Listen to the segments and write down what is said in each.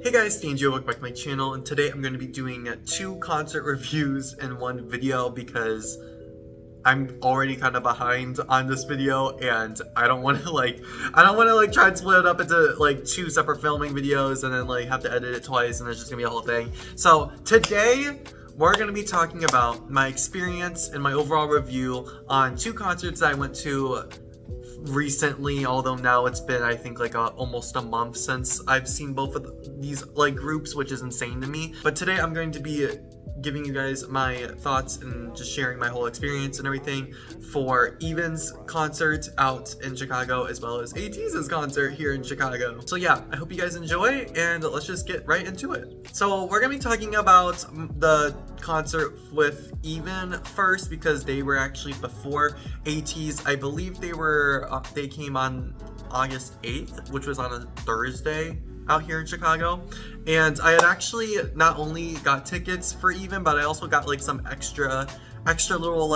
Hey guys, Danger, welcome back to my channel, and today I'm going to be doing 2 concert reviews in one video because I'm already kind of behind on this video, and I don't want to try and split it up into 2 separate filming videos and then have to edit it twice, and there's just gonna be a whole thing. So today we're gonna be talking about my experience and my overall review on 2 concerts that I went to recently, although now it's been I think almost a month since I've seen both of these groups, which is insane to me. But today I'm going to be giving you guys my thoughts and just sharing my whole experience and everything for EVNNE's concert out in Chicago, as well as ATEEZ's concert here in Chicago. So yeah, I hope you guys enjoy, and let's just get right into it. So we're gonna be talking about the concert with EVNNNE first, because they were actually before ATEEZ. I believe they came on August 8th, which was on a Thursday out here in Chicago. And I had actually not only got tickets for EVNNNE, but I also got some extra little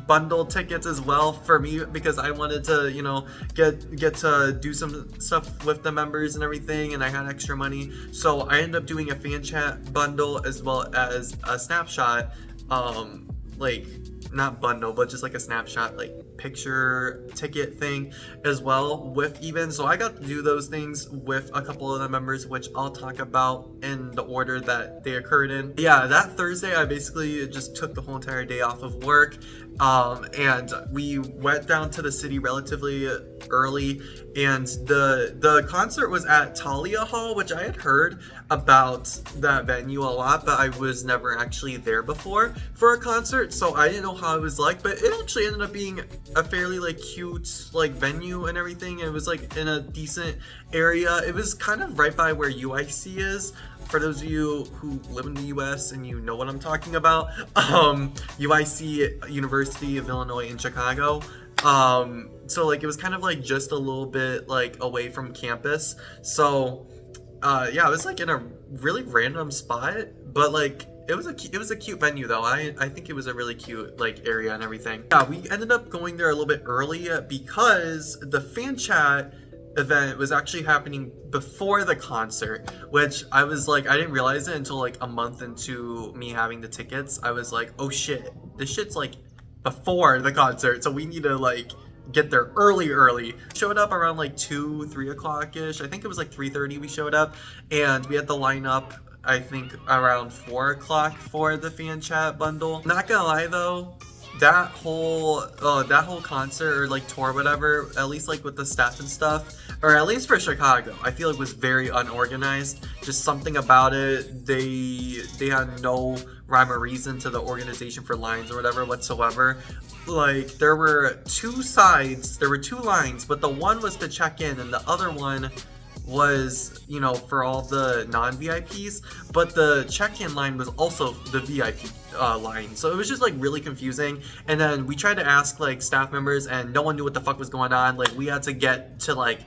bundle tickets as well for me, because I wanted to, you know, get to do some stuff with the members and everything, and I had extra money. So I ended up doing a fan chat bundle as well as a snapshot, not bundle, but just a snapshot picture ticket thing as well with EVNNNE. So I got to do those things with a couple of the members, which I'll talk about in the order that they occurred in. Yeah, that Thursday I basically just took the whole entire day off of work, and we went down to the city relatively early, and the concert was at Talia Hall, which I had heard about that venue a lot, but I was never actually there before for a concert, so I didn't know how it was like. But it actually ended up being a fairly cute venue and everything. It was in a decent area. It was kind of right by where UIC is. For those of you who live in the US and you know what I'm talking about, UIC, University of Illinois in Chicago. So it was kind of just a little bit away from campus. So yeah, it was in a really random spot, but it was a cute venue though. I think it was a really cute area and everything. Yeah, we ended up going there a little bit early because the fan chat event was actually happening before the concert, which I was I didn't realize it until a month into me having the tickets. I was oh shit, this shit's before the concert, so we need to get there early. Showed up around 2-3 o'clock ish. I think it was 3:30 we showed up, and we had to line up I think around 4 o'clock for the fan chat bundle. Not gonna lie though, that whole concert or tour, whatever, at least with the staff and stuff, or at least for Chicago, I feel was very unorganized. Just something about it. They had no rhyme or reason to the organization for lines or whatever whatsoever. There were 2 sides, there were 2 lines, but the one was to check in and the other one was, you know, for all the non-VIPs, but the check-in line was also the VIP line. So it was just really confusing. And then we tried to ask staff members, and no one knew what the fuck was going on. We had to get to by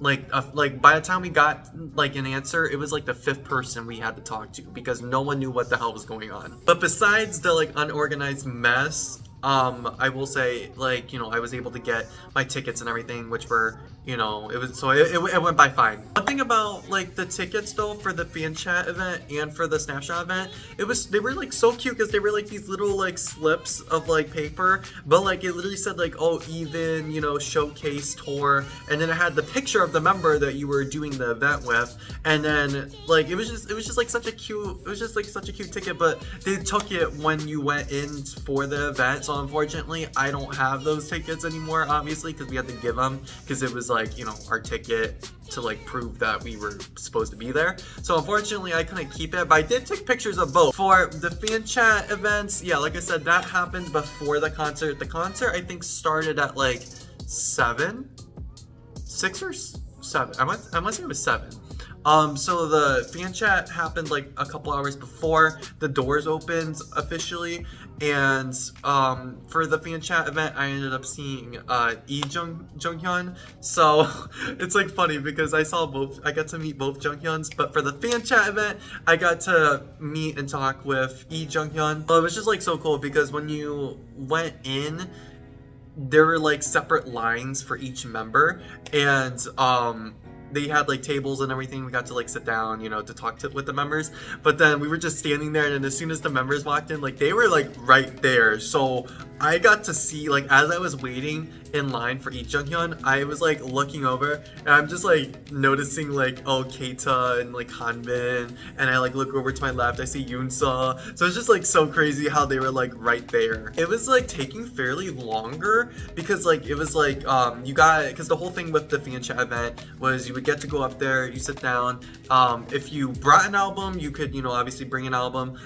the time we got an answer, it was the 5th person we had to talk to, because no one knew what the hell was going on. But besides the unorganized mess, I will say, you know, I was able to get my tickets and everything, which were, you know, it went by fine. One thing about the tickets though for the fan chat event and for the snapshot event, they were so cute, because they were these little slips of paper, but it literally said oh, EVNNNE, you know, showcase tour, and then it had the picture of the member that you were doing the event with, and then it was just such a cute ticket. But they took it when you went in for the event, so unfortunately I don't have those tickets anymore, obviously, because we had to give them, because it was you know, our ticket to prove that we were supposed to be there. So unfortunately I couldn't keep it, but I did take pictures of both. For the fan chat events, yeah, like I said, that happened before the concert. The concert I think started at 6 or 7. I want to say it was 7. So the fan chat happened a couple hours before the doors opened officially, and for the fan chat event I ended up seeing Junghyun. So it's funny because I got to meet both Junghyuns, but for the fan chat event I got to meet and talk with Junghyun. Well, it was just so cool, because when you went in, there were separate lines for each member, and they had like tables and everything. We got to like sit down, you know, to talk with the members. But then we were just standing there, and then as soon as the members walked in, like they were like right there. So I got to see, like, as I was waiting in line for Lee Jung-hyun, I was like looking over, and I'm just like noticing like, oh, Keita and like Hanbin, and I like look over to my left, I see Yoonsuh. So it's just like so crazy how they were like right there. It was like taking fairly longer because like it was like you got, because the whole thing with the fan chat event was you would get to go up there, you sit down. If you brought an album, you could, you know, obviously bring an album,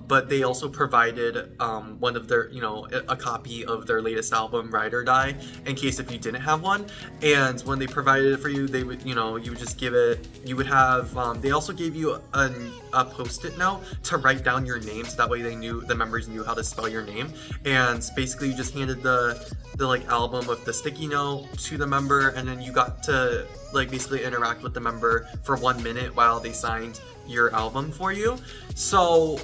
but they also provided one of their, you know, a copy of their latest album, Ride or Die, in case if you didn't have one. And when they provided it for you, they would, you know, you would just give it, you would have, they also gave you a post-it note to write down your name, so that way they knew, the members knew how to spell your name. And basically you just handed the like album with the sticky note to the member, and then you got to like basically interact with the member for 1 minute while they signed your album for you. So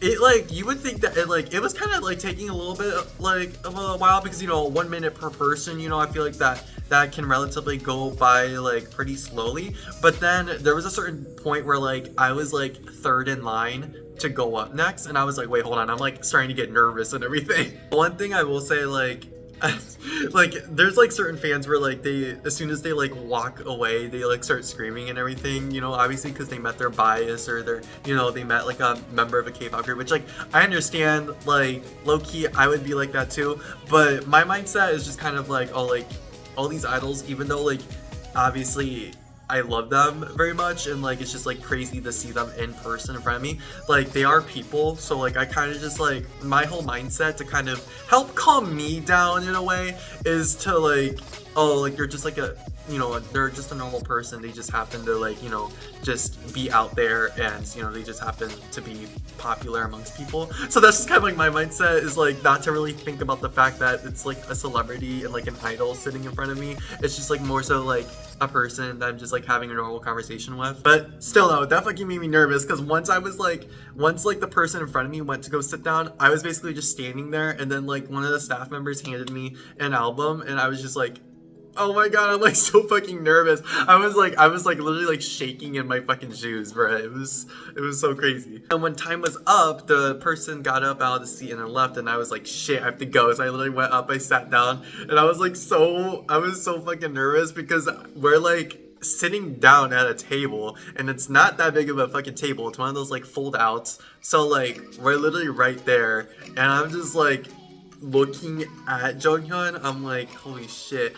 it, like, you would think that it, like, it was kind of like taking a little bit like of a while, because, you know, 1 minute per person, you know, I feel like that can relatively go by like pretty slowly. But then there was a certain point where like I was like third in line to go up next, and I was like, wait, hold on, I'm like starting to get nervous and everything. One thing I will say, like like there's like certain fans where like they, as soon as they like walk away, they like start screaming and everything, you know, obviously because they met their bias, or they're, you know, they met like a member of a K-pop group, which like I understand, like low-key I would be like that too, but my mindset is just kind of like, oh, like all these idols, even though like obviously I love them very much, and like it's just like crazy to see them in person in front of me, like they are people. So like I kind of just like, my whole mindset to kind of help calm me down in a way is to like, oh, like you're just like a, you know, they're just a normal person, they just happen to like, you know, just be out there, and you know, they just happen to be popular amongst people. So that's just kind of like my mindset, is like not to really think about the fact that it's like a celebrity and like an idol sitting in front of me. It's just like more so like a person that I'm just like having a normal conversation with. But still though, that fucking made me nervous, because once like the person in front of me went to go sit down, I was basically just standing there, and then like one of the staff members handed me an album, and I was just like, oh my god, I'm like so fucking nervous. I was like literally like shaking in my fucking shoes, bro. It was so crazy. And when time was up, the person got up out of the seat and then left, and I was like, shit, I have to go. So I literally went up, I sat down, and I was so fucking nervous, because we're like sitting down at a table, and it's not that big of a fucking table. It's one of those like fold outs. So like we're literally right there, and I'm just like looking at Jonghyun. I'm like, holy shit.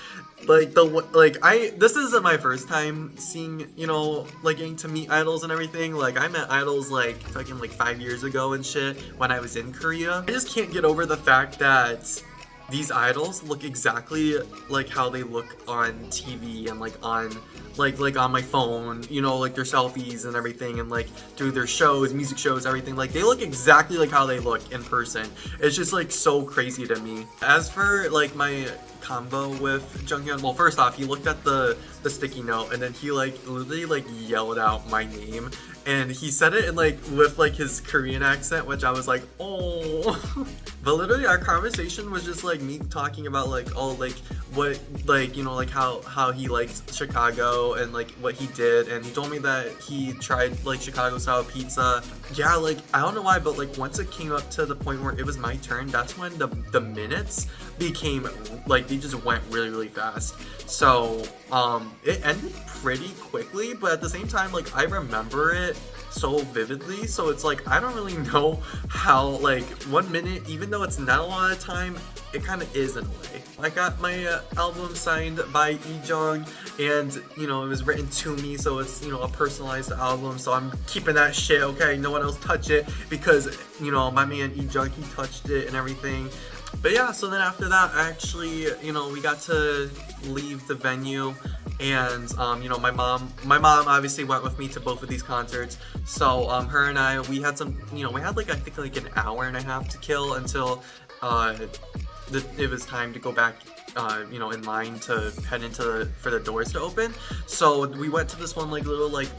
Like this isn't my first time seeing, you know, like getting to meet idols and everything. Like I met idols like fucking like 5 years ago and shit when I was in Korea. I just can't get over the fact that these idols look exactly like how they look on TV and like on on my phone, you know, like their selfies and everything, and like through their shows, music shows, everything. Like they look exactly like how they look in person. It's just like so crazy to me. As for like my combo with Junghyun, well, first off, he looked at the sticky note, and then he like literally like yelled out my name, and he said it in like with like his Korean accent, which I was like, oh. But literally our conversation was just like me talking about like, oh, like what, like, you know, like how he liked Chicago and like what he did, and he told me that he tried like Chicago style pizza. Yeah, like I don't know why, but like once it came up to the point where it was my turn, that's when the minutes became like, they just went really fast. So it ended pretty quickly, but at the same time, like I remember it so vividly, so it's like I don't really know how like 1 minute, even though it's not a lot of time, it kind of is in a way. I got my album signed by Lee-jung, and you know, it was written to me, so it's, you know, a personalized album, so I'm keeping that shit, okay? No one else touch it, because, you know, my man Lee-jung, he touched it and everything. But yeah, so then after that, actually, you know, we got to leave the venue, and you know, my mom obviously went with me to both of these concerts. So her and I, we had some, you know, we had like I think like an hour and a half to kill until it was time to go back, you know, in line to head into for the doors to open. So we went to this one like little like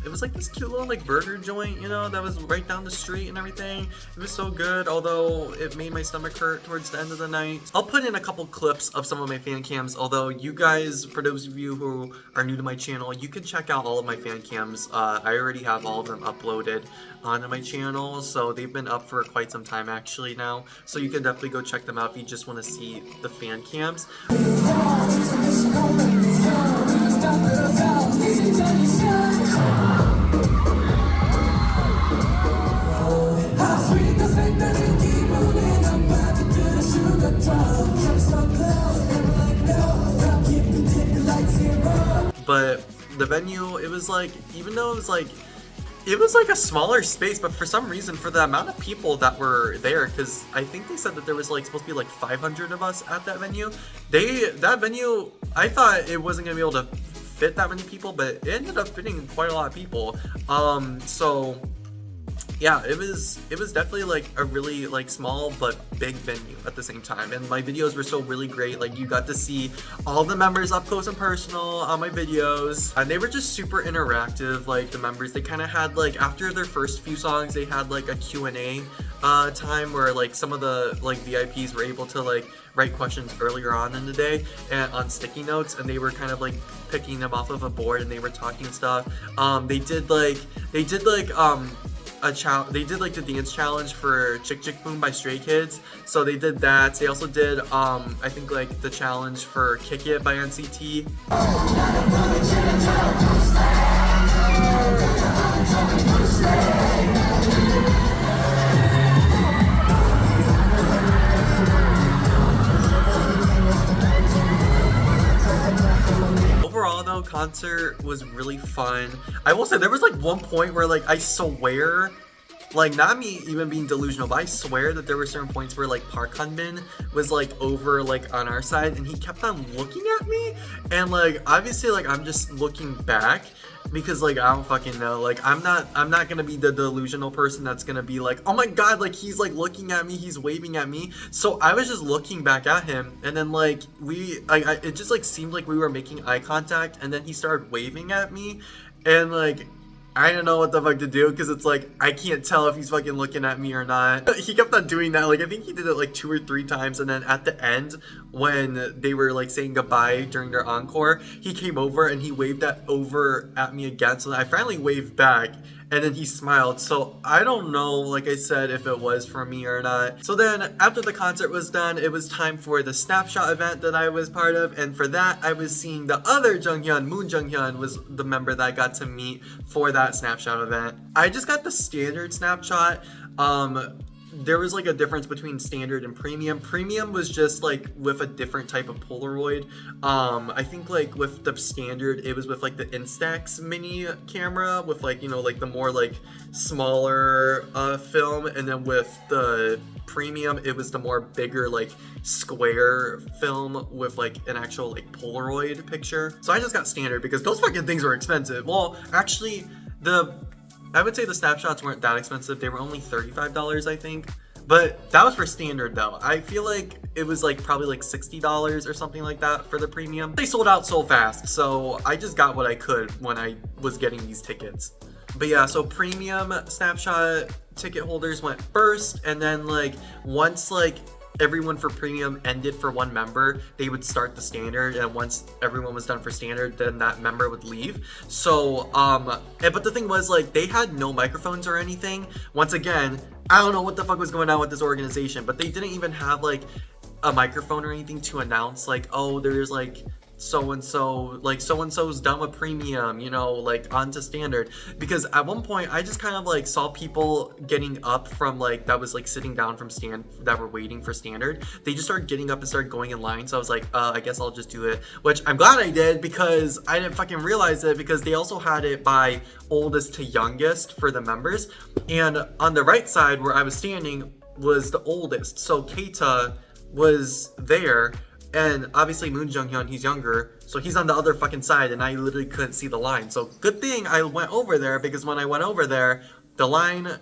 it was like this cute little like burger joint, you know, that was right down the street and everything. It was so good, although it made my stomach hurt towards the end of the night. I'll put in a couple clips of some of my fan cams, although you guys, for those of you who are new to my channel, you can check out all of my fan cams. I already have all of them uploaded onto my channel, so they've been up for quite some time actually now, so you can definitely go check them out if you just want to see the fan cams. But the venue, it was like, even though it was like a smaller space, but for some reason, for the amount of people that were there, because I think they said that there was like supposed to be like 500 of us at that venue. That venue, I thought it wasn't gonna be able to fit that many people, but it ended up fitting quite a lot of people. So yeah, it was definitely like a really like small but big venue at the same time, and my videos were so really great. Like, you got to see all the members up close and personal on my videos, and they were just super interactive. Like, the members, they kind of had like, after their first few songs, they had like a Q&A time where like some of the like VIPs were able to like write questions earlier on in the day and on sticky notes, and they were kind of like picking them off of a board and they were talking stuff. They did like they did like the dance challenge for Chick Chick Boom by Stray Kids, so they did that. They also did I think like the challenge for Kick It by NCT. Overall though, concert was really fun. I will say there was like one point where like I swear, like, not me even being delusional, but I swear that there were certain points where like Park Hunbin was like over like on our side and he kept on looking at me, and like obviously like I'm just looking back because like I don't fucking know, like I'm not gonna be the delusional person that's gonna be like, oh my god, like he's like looking at me, he's waving at me. So I was just looking back at him, and then like it just like seemed like we were making eye contact, and then he started waving at me, and like I don't know what the fuck to do, because it's like I can't tell if he's fucking looking at me or not. He kept on doing that. Like, I think he did it like 2 or 3 times, and then at the end when they were like saying goodbye during their encore, he came over and he waved over at me again. So I finally waved back, and then he smiled. So I don't know, like I said, if it was for me or not. So then after the concert was done, it was time for the snapshot event that I was part of, and for that I was seeing the other Junghyun. Moon Junghyun was the member that I got to meet for that snapshot event. I just got the standard snapshot. There was like a difference between standard and premium. Premium was just like with a different type of Polaroid. I think like with the standard, it was with like the Instax mini camera with like, you know, like the more like smaller film, and then with the premium, it was the more bigger like square film with like an actual like Polaroid picture. So I just got standard because those fucking things were expensive. Well, actually, I would say the snapshots weren't that expensive. They were only $35, I think. But that was for standard though. I feel like it was like probably like $60 or something like that for the premium. They sold out so fast, so I just got what I could when I was getting these tickets. But yeah, so premium snapshot ticket holders went first, and then like once like everyone for premium ended for one member, they would start the standard, and once everyone was done for standard, then that member would leave. So but the thing was, like, they had no microphones or anything. Once again, I don't know what the fuck was going on with this organization, but they didn't even have like a microphone or anything to announce like, oh, there's like so-and-so, like so-and-so's done with premium, you know, like onto standard. Because at one point I just kind of like saw people getting up from like, that was like sitting down from that were waiting for standard. They just started getting up and started going in line. So I was like, I guess I'll just do it, which I'm glad I did, because I didn't fucking realize it, because they also had it by oldest to youngest for the members, and on the right side where I was standing was the oldest, so Keita was there. And obviously Moon Junghyun, he's younger, so he's on the other fucking side, and I literally couldn't see the line. So good thing I went over there, because when I went over there, the line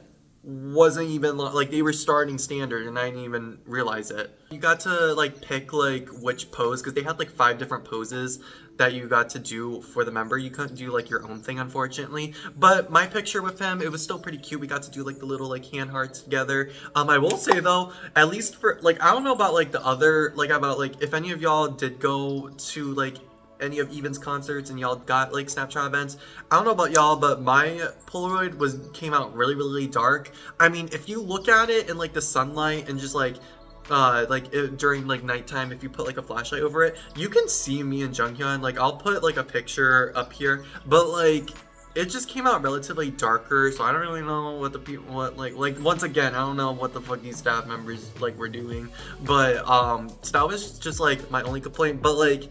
wasn't even like they were starting standard and I didn't even realize it. You got to like pick like which pose, because they had like 5 different poses that you got to do for the member. You couldn't do like your own thing, unfortunately, but my picture with him, it was still pretty cute. We got to do like the little like hand hearts together. I will say though, at least for like, I don't know about like the other, like about like if any of y'all did go to like any of EVNNE's concerts and y'all got like Snapchat events. I don't know about y'all, but my Polaroid came out really dark. I mean, if you look at it in like the sunlight and just like during like nighttime, if you put like a flashlight over it, you can see me and Junghyun. Like I'll put like a picture up here, but like it just came out relatively darker, so I don't really know what the people, like once again, I don't know what the fuck these staff members like were doing, but so that was just like my only complaint. But like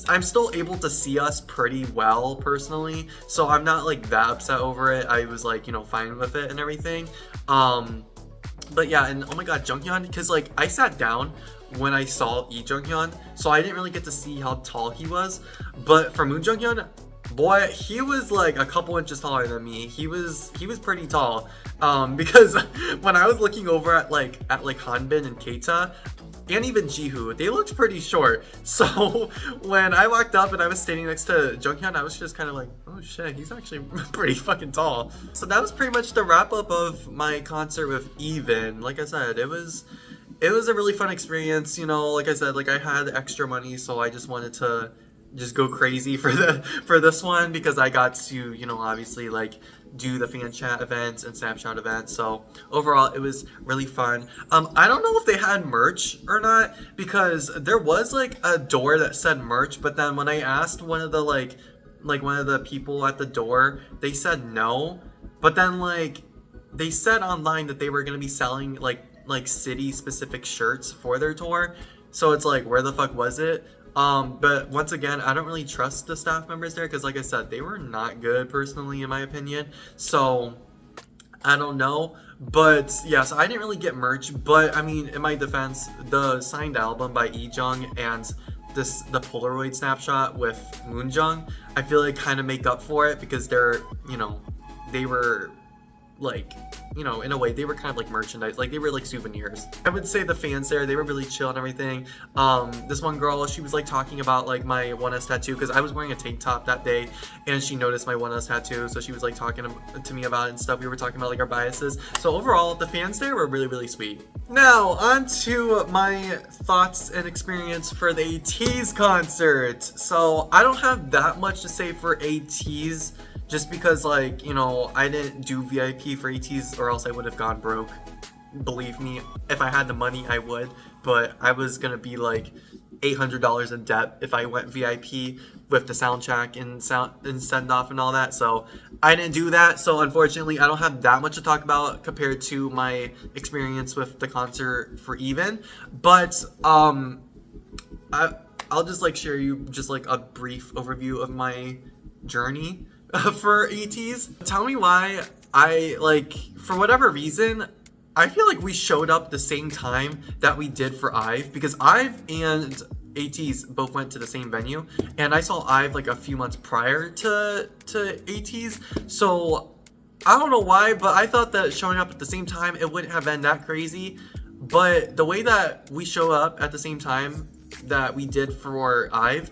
I'm still able to see us pretty well personally, so I'm not like that upset over it. I was like, you know, fine with it and everything. But yeah, and oh my god, Junghyun, because like I sat down when I saw Junghyun, so I didn't really get to see how tall he was, but for Moon Junghyun, boy, he was like a couple inches taller than me. He was pretty tall. Because when I was looking over at like Hanbin and Keita, and even Jihu, they looked pretty short. So when I walked up and I was standing next to Junghyun, I was just kind of like, oh shit, he's actually pretty fucking tall. So that was pretty much the wrap up of my concert with EVNNE. Like I said, it was a really fun experience. You know, like I said, like I had extra money, so I just wanted to just go crazy for this one, because I got to, you know, obviously like do the fan chat events and Snapchat events. So overall it was really fun. I don't know if they had merch or not, because there was like a door that said merch, but then when I asked one of the like one of the people at the door, they said no. But then like they said online that they were going to be selling like city specific shirts for their tour. So it's like, where the fuck was it? But once again, I don't really trust the staff members there, because like I said, they were not good personally in my opinion. So I don't know, but yeah, so I didn't really get merch. But I mean, in my defense, the signed album by Jung and the Polaroid snapshot with Moonjung, I feel like kind of make up for it, because they're, you know, they were like, you know, in a way they were kind of like merchandise, like they were like souvenirs. I would say the fans there, they were really chill and everything. This one girl, she was like talking about like my 1S tattoo, because I was wearing a tank top that day and she noticed my 1S tattoo, so she was like talking to me about it and stuff. We were talking about like our biases. So overall, the fans there were really sweet. Now on to my thoughts and experience for the ATEEZ concert. So I don't have that much to say for ATEEZ, just because, like, you know, I didn't do VIP for ATEEZ or else I would have gone broke. Believe me, if I had the money, I would. But I was gonna be like $800 in debt if I went VIP with the sound check and send off and all that. So I didn't do that. So unfortunately, I don't have that much to talk about compared to my experience with the concert for EVNNE. But I'll just like share you just like a brief overview of my journey for ATEEZ. Tell me why I like, for whatever reason, I feel like we showed up the same time that we did for IVE, because IVE and ATEEZ both went to the same venue, and I saw IVE like a few months prior to ATEEZ. So I don't know why, but I thought that showing up at the same time, it wouldn't have been that crazy. But the way that we show up at the same time that we did for IVE,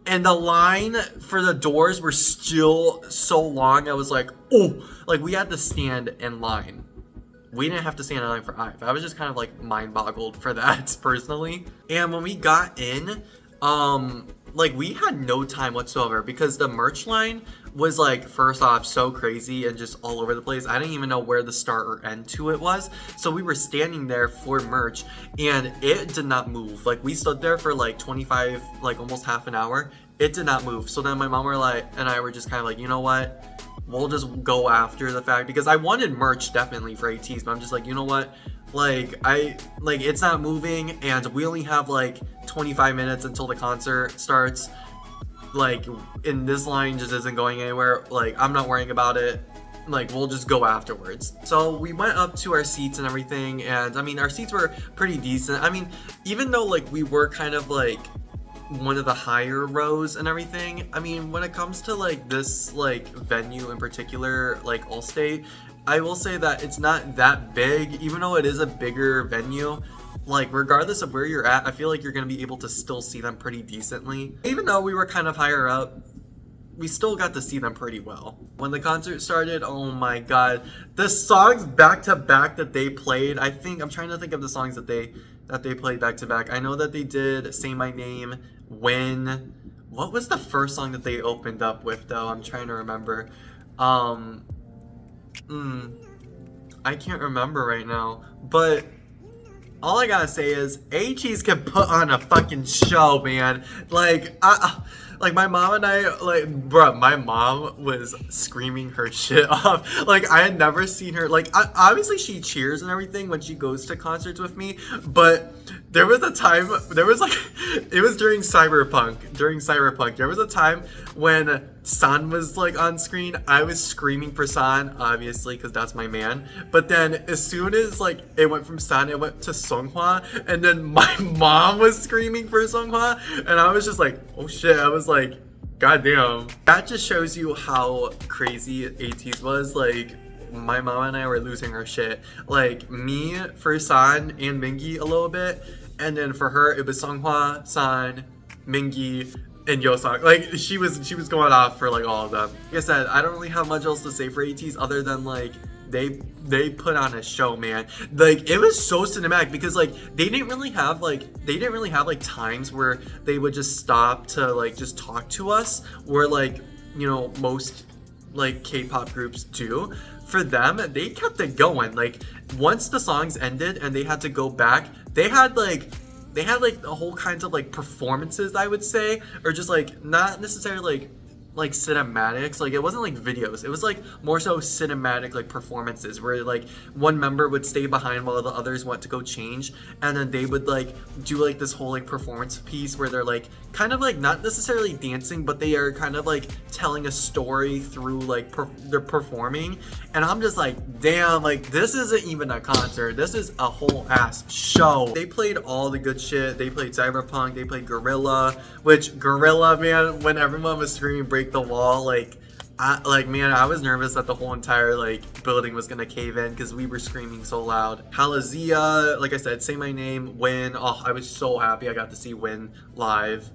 and the line for the doors were still so long, I was like, oh, like we had to stand in line. We didn't have to stand in line for IVE. I was just kind of like mind boggled for that personally. And when we got in, like we had no time whatsoever, because the merch line was like, first off, so crazy and just all over the place. I didn't even know where the start or end to it was. So we were standing there for merch and it did not move. Like we stood there for like 25, like almost half an hour. It did not move. So then my mom and I were just kind of like, you know what? We'll just go after the fact, because I wanted merch definitely for ATEEZ, but I'm just like, you know what? Like it's not moving and we only have like 25 minutes until the concert starts. Like, in this line just isn't going anywhere. Like, I'm not worrying about it. Like, we'll just go afterwards. So we went up to our seats and everything, and I mean, our seats were pretty decent. I mean, even though like we were kind of like one of the higher rows and everything, I mean, when it comes to like this like venue in particular, like Allstate, I will say that it's not that big, even though it is a bigger venue. Like, regardless of where you're at, I feel like you're going to be able to still see them pretty decently. Even though we were kind of higher up, we still got to see them pretty well. When the concert started, oh my god. The songs back to back that they played, I'm trying to think of the songs that they played back to back. I know that they did Say My Name, When. What was the first song that they opened up with though? I'm trying to remember. I can't remember right now. But all I gotta say is ATEEZ can put on a fucking show, man. Like my mom and I, like, bruh, my mom was screaming her shit off. Like, I had never seen her, like, obviously she cheers and everything when she goes to concerts with me, but there was a time, it was during Cyberpunk, there was a time when San was, like, on screen. I was screaming for San, obviously, because that's my man, but then as soon as, like, it went from San, it went to Seonghwa, and then my mom was screaming for Seonghwa, and I was just like, oh shit, I was like, goddamn. That just shows you how crazy ATEEZ was. Like, my mom and I were losing our shit. Like, me for San and Mingi a little bit, and then for her it was Seonghwa, San, Mingi, and Yosang. Like, she was going off for, like, all of them. Like I said, I don't really have much else to say for ATEEZ other than, like, they put on a show, man. Like, it was so cinematic because, like, they didn't really have like times where they would just stop to, like, just talk to us, where, like, you know, most, like, K-pop groups do. For them, they kept it going. Like, once the songs ended and they had to go back, they had like the whole kinds of, like, performances, I would say, or just, like, not necessarily like cinematics. Like, it wasn't like videos, it was like more so cinematic, like, performances where, like, one member would stay behind while the others went to go change, and then they would, like, do, like, this whole, like, performance piece where they're, like, kind of, like, not necessarily dancing, but they are kind of, like, telling a story through, like, they're performing. And I'm just like, damn, like, this isn't even a concert, this is a whole ass show. They played all the good shit. They played Cyberpunk, they played Gorilla, which Gorilla, man, when everyone was screaming break the wall, like, man, I was nervous that the whole entire, like, building was gonna cave in because we were screaming so loud. Halazia, like I said, Say My Name, Win. Oh, I was so happy I got to see Win live.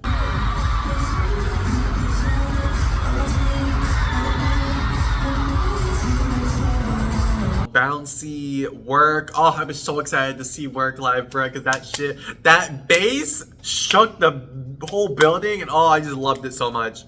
Bouncy, Work. Oh, I was so excited to see Work live, bro, because that bass shook the whole building, and oh, I just loved it so much.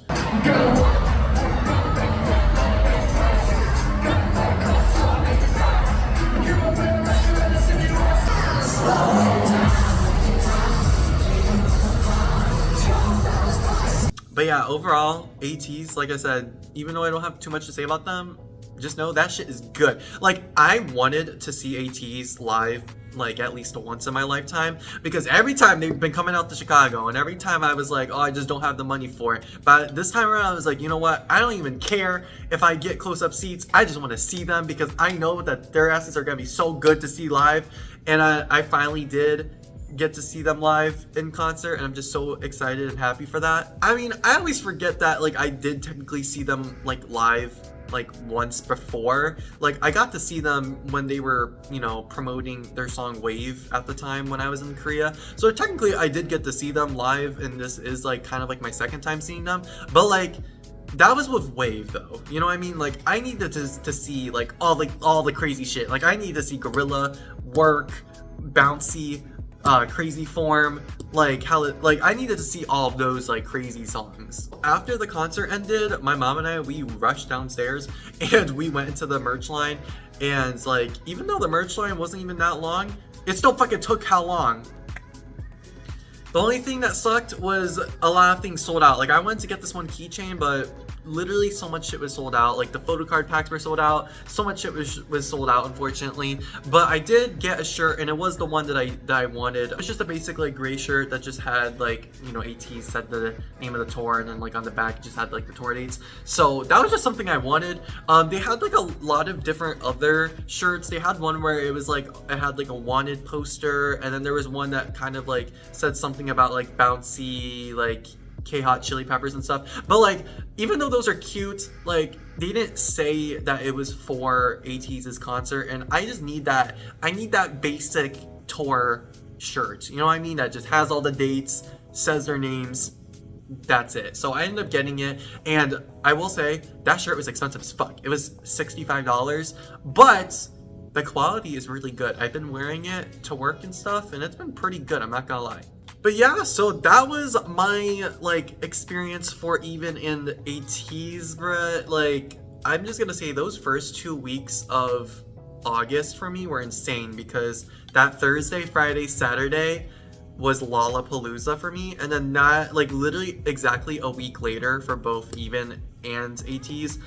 But yeah, overall, ATEEZ, like I said, even though I don't have too much to say about them, just know that shit is good. Like, I wanted to see ATEEZ live, like, at least once in my lifetime, because every time they've been coming out to Chicago, and every time I was like, oh, I just don't have the money for it. But this time around, I was like, you know what? I don't even care if I get close-up seats. I just want to see them because I know that their asses are going to be so good to see live. And I finally did get to see them live in concert, and I'm just so excited and happy for that. I mean, I always forget that, like, I did technically see them, like, live, like, once before. Like, I got to see them when they were, you know, promoting their song Wave at the time when I was in Korea. So technically I did get to see them live, and this is, like, kind of like my second time seeing them. But, like, that was with Wave though, you know what I mean? Like, I needed to see, like, all the crazy shit. Like, I need to see Gorilla, Work, Bouncy, Crazy Form, like, I needed to see all of those, like, crazy songs. After the concert ended, my mom and I, we rushed downstairs and we went into the merch line, and, like, even though the merch line wasn't even that long, it still fucking took how long? The only thing that sucked was a lot of things sold out. Like, I went to get this one keychain, but literally so much shit was sold out. Like, the photo card packs were sold out. So much shit was sold out, unfortunately. But I did get a shirt, and it was the one that I wanted. It was just a basic, like, gray shirt that just had, like, you know, ATEEZ said the name of the tour, and then, like, on the back it just had, like, the tour dates. So that was just something I wanted. They had, like, a lot of different other shirts. They had one where it was, like, it had, like, a wanted poster, and then there was one that kind of, like, said something about, like, bouncy, like, K-Hot Chili Peppers and stuff. But like, even though those are cute, like they didn't say that it was for ATEEZ's concert, and I just need that. I need that basic tour shirt. You know what I mean? That just has all the dates, says their names. That's it. So I ended up getting it, and I will say that shirt was expensive as fuck. It was $65, but the quality is really good. I've been wearing it to work and stuff, and it's been pretty good, I'm not gonna lie. But yeah, so that was my like experience for even in ATEEZ, bruh. Like, I'm just gonna say those first 2 weeks of August for me were insane, because that Thursday, Friday, Saturday was Lollapalooza for me, and then that, like, literally exactly a week later for both EVN and ATEEZ,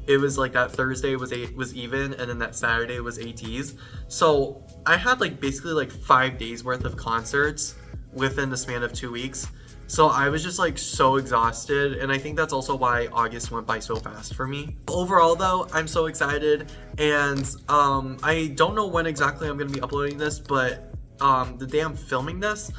it was like that Thursday was EVN, and then that Saturday was ATEEZ. So I had like basically like 5 days worth of concerts within the span of 2 weeks. So I was just like so exhausted, and I think that's also why August went by so fast for me. Overall though, I'm so excited, and I don't know when exactly I'm gonna be uploading this, but the day I'm filming this,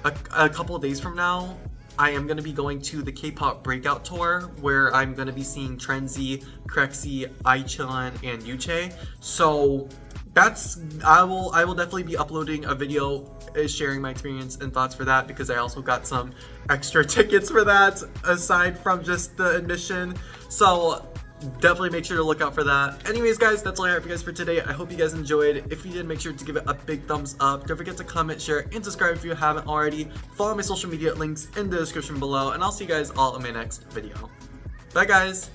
a couple of days from now, I am going to be going to the K-pop breakout tour, where I'm going to be seeing Trenzy, Krexy, Aichilin, and Yuche. So that's, I will definitely be uploading a video sharing my experience and thoughts for that, because I also got some extra tickets for that aside from just the admission. So definitely make sure to look out for that. Anyways, guys, that's all I have for you guys for today. I hope you guys enjoyed. If you did, make sure to give it a big thumbs up. Don't forget to comment, share, and subscribe if you haven't already. Follow my social media links in the description below, and I'll see you guys all in my next video. Bye, guys.